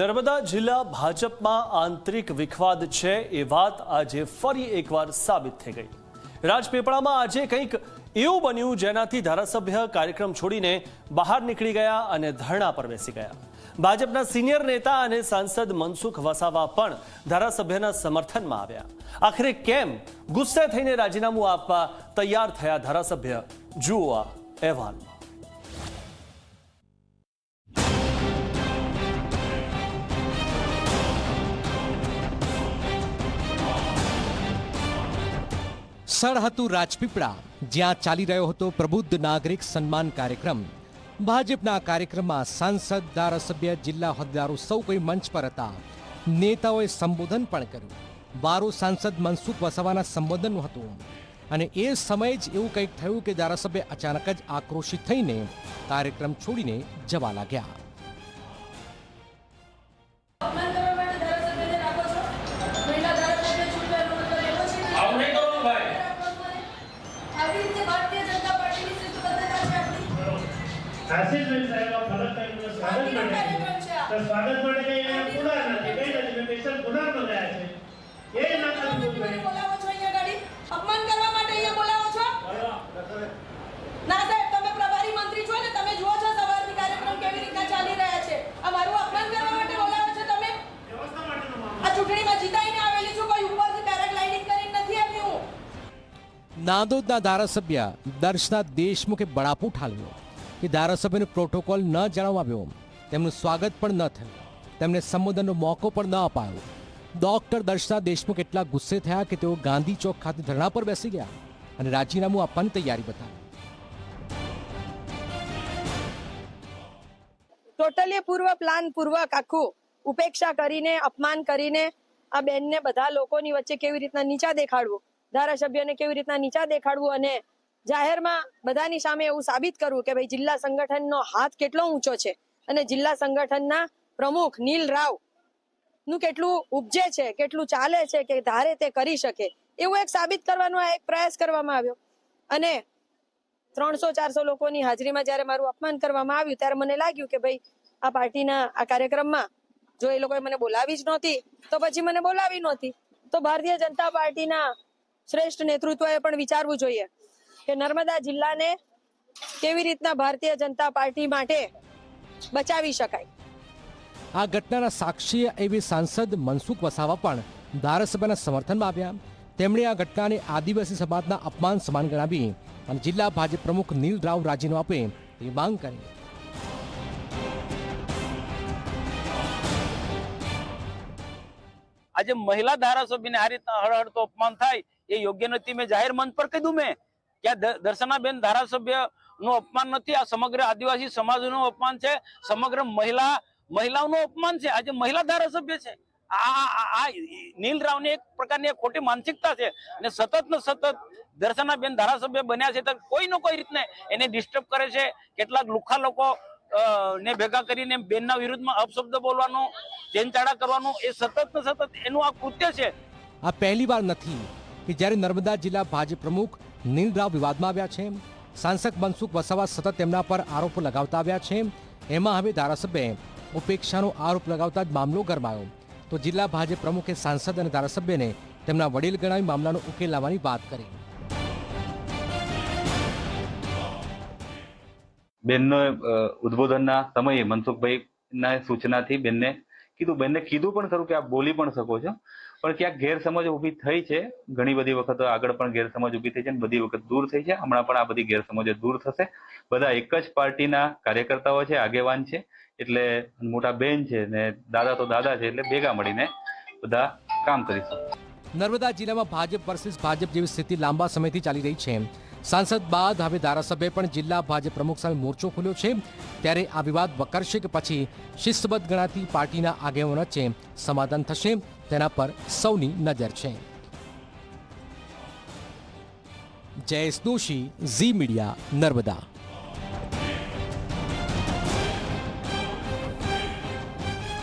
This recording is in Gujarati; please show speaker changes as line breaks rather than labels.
નર્મદા જિલ્લા ભાજપમાં આંતરિક વિખવાદ છે એ વાત આજે ફરી એકવાર સાબિત થઈ ગઈ। રાજપીપળામાં આજે કંઈક એવું બન્યું જેનાથી ધારાસભ્ય કાર્યક્રમ છોડીને બહાર નીકળી ગયા અને ધરણા પર બેસી ગયા। ભાજપના સિનિયર નેતા અને સાંસદ મનસુખ વસાવા પણ ધારાસભ્યના સમર્થનમાં આવ્યા। આખરે કેમ ગુસ્સે થઈને રાજીનામું આપવા તૈયાર થયા ધારાસભ્ય, જુઓ આ અહેવાલમાં।
સ્થળ હતું રાજપીપળા, જ્યાં ચાલી રહ્યો હતો પ્રબુદ્ધ નાગરિક સન્માન કાર્યક્રમ। ભાજપના કાર્યક્રમમાં સાંસદ, ધારાસભ્ય, જિલ્લા હોદ્દેદારો સૌ કોઈ મંચ પર હતા। નેતાઓએ સંબોધન પણ કર્યું। વારો સાંસદ મનસુખ વસાવાના સંબોધનનું હતું અને એ સમયે જ એવું કંઈક થયું કે ધારાસભ્ય અચાનક જ આક્રોશિત થઈને કાર્યક્રમ છોડીને જવા લાગ્યા।
स्वागत માટે કઈ ગુના નથી, કઈ નથી, મેં સ્પેશિયલ ગુના મંગાયા છે। એ ના બોલાવો છો અહીંયા ગાડી અપમાન કરવા માટે અહીંયા બોલાવો છો? ના સાહેબ, તમે પ્રભારી મંત્રી છો ને, તમે જુઓ છો સવારથી કાર્યક્રમ કેવી રીતના ચાલી રહ્યા છે। અમારું અપમાન કરવા માટે બોલાવો છો તમે? વ્યવસ્થા માટેનો મામલો। આ ચૂંટણીમાં જીતાઈને આવેલી છું, કોઈ ઉપરથી પેરાગ્લાઇડિંગ કરીને નથી આવી હું।
નાંદોદના ધારાસભ્ય દર્શના દેશમુખે બળાપો ઠાલવ્યો કે ધારાસભ્યનો પ્રોટોકોલ ન જણાવાયો, તેમનું સ્વાગત પણ ન થયું, તેમને સંબોધનનો મોકો પણ ન અપાયો। ડોક્ટર દર્શના દેશમુખ એટલા ગુસ્સે થયા કે તેઓ ગાંધી ચોક ખાતે ધરણા પર બેસી ગયા અને રાજીનામું આપવાની તૈયારી બતાવી।
ટોટલી પૂર્વ પ્લાન પૂર્વક આખું ઉપેક્ષા કરીને, અપમાન કરીને આ બેનને બધા લોકોની વચ્ચે કેવી રીતના નીચા દેખાડવું, ધારાસભ્યને કેવી રીતના નીચા દેખાડવું અને જાહેરમાં બધાની સામે એવું સાબિત કરવું કે ભાઈ જિલ્લા સંગઠનનો હાથ કેટલો ઊંચો છે અને જિલ્લા સંગઠનના પ્રમુખ નીલ રાવ નું કેટલું ઉપજે છે, કેટલું ચાલે છે કે ધારે તે કરી શકે, એવું એક સાબિત કરવાનો એક પ્રયાસ કરવામાં આવ્યો। અને 300-400 લોકોની હાજરીમાં જ્યારે મારું અપમાન કરવામાં આવ્યું ત્યારે મને લાગ્યું કે ભાઈ આ પાર્ટીના આ કાર્યક્રમમાં જો એ લોકોએ મને બોલાવી જ નહોતી તો પછી મને બોલાવી નહોતી, તો ભારતીય જનતા પાર્ટીના શ્રેષ્ઠ નેતૃત્વએ પણ વિચારવું જોઈએ કે નર્મદા જિલ્લાને કેવી રીતના ભારતીય જનતા પાર્ટી માટે બચાવી શકાય।
આ ઘટનાના સાક્ષી એવી સાંસદ મનસુખ વસાવા પણ ધારાસભ્યના સમર્થનમાં આવ્યા। તેમણે આ ઘટનાને આદિવાસી સમાજના અપમાન સમાન ગણાવી અને જિલ્લા ભાજપ પ્રમુખ નીલ રાવ રાજીનામું આપે તેવી માંગ કરી।
આજે મહિલા ધારાસભ્યને આ રીતના હળહળતો અપમાન થાય એ યોગ્ય નથી। મેં જાહેર મંચ પર કીધું મેં કે દર્શનાબેન ધારાસભ્ય નું અપમાન નથી, આ સમગ્ર આદિવાસી સમાજનું અપમાન છે, સમગ્ર મહિલાઓનું અપમાન છે। આજે મહિલા ધારાસભ્ય છે, આ નીલ રાવની એક પ્રકારની ખોટી માનસિકતા છે અને સતત ને સતત દર્શનાબેન ધારાસભ્ય બન્યા છે તો કોઈ ને કોઈ રીતને એને ડિસ્ટર્બ કરે છે। કેટલાક લુખ્ખા લોકો ને ભેગા કરીને બેનના વિરુદ્ધમાં અપશબ્દ બોલવાનું, ચેનચાળા કરવાનું, એ સતત ને સતત એનું આ કૃત્ય છે।
આ પહેલી વાર નથી કે જ્યારે નર્મદા જિલ્લા ભાજપ પ્રમુખ નીલ રાવ વિવાદમાં આવ્યા છે। સાંસદ મનસુખ વસાવા સતત તેમના પર આરોપ લગાવતા આવ્યા છે। એમાં હવે ધારાસભ્યએ ઉપેક્ષાનો આરોપ લગાવતા જ મામલો ગરમાયો તો જિલ્લા ભાજપ પ્રમુખે સાંસદ અને ધારાસભ્યને તેમના વડીલ ગણાવી મામલાનો ઉકેલ લાવવાની વાત કરી।
બેનનો ઉદ્બોધનના સમયે મનસુખભાઈના સૂચનાથી બેનને કીધું પણ ખરું કે આપ બોલી પણ શકો છો, પણ ક્યાંક ગેરસમજ ઊભી થઈ છે। ઘણી બધી વખત આગળ પણ ગેરસમજ ઊભી થઈ છે અને બધી વખત દૂર થઈ છે। હમણાં પણ આ બધી ગેરસમજો દૂર થશે। બધા એક જ પાર્ટીના કાર્યકર્તાઓ છે, આગેવાન છે, એટલે મોટા બેન છે ને દાદા તો દાદા છે, એટલે ભેગા મળીને બધા કામ કરીશું।
નર્મદા જિલ્લામાં ભાજપ વર્સિસ ભાજપ જેવી સ્થિતિ લાંબા સમયથી ચાલી રહી છે। સાંસદ બાદ હવે ધારાસભ્ય પણ જિલ્લા ભાજપ પ્રમુખ સામે મોરચો ખોલ્યો છે, ત્યારે આ વિવાદ વકરશે કે પછી શિસ્તબદ્ધ ગણાતી પાર્ટીના આગેવાનો વચ્ચે સમાધાન થશે તેના પર સૌની નજર છે। જયેશ દોશી, ઝી મીડિયા, નર્મદા।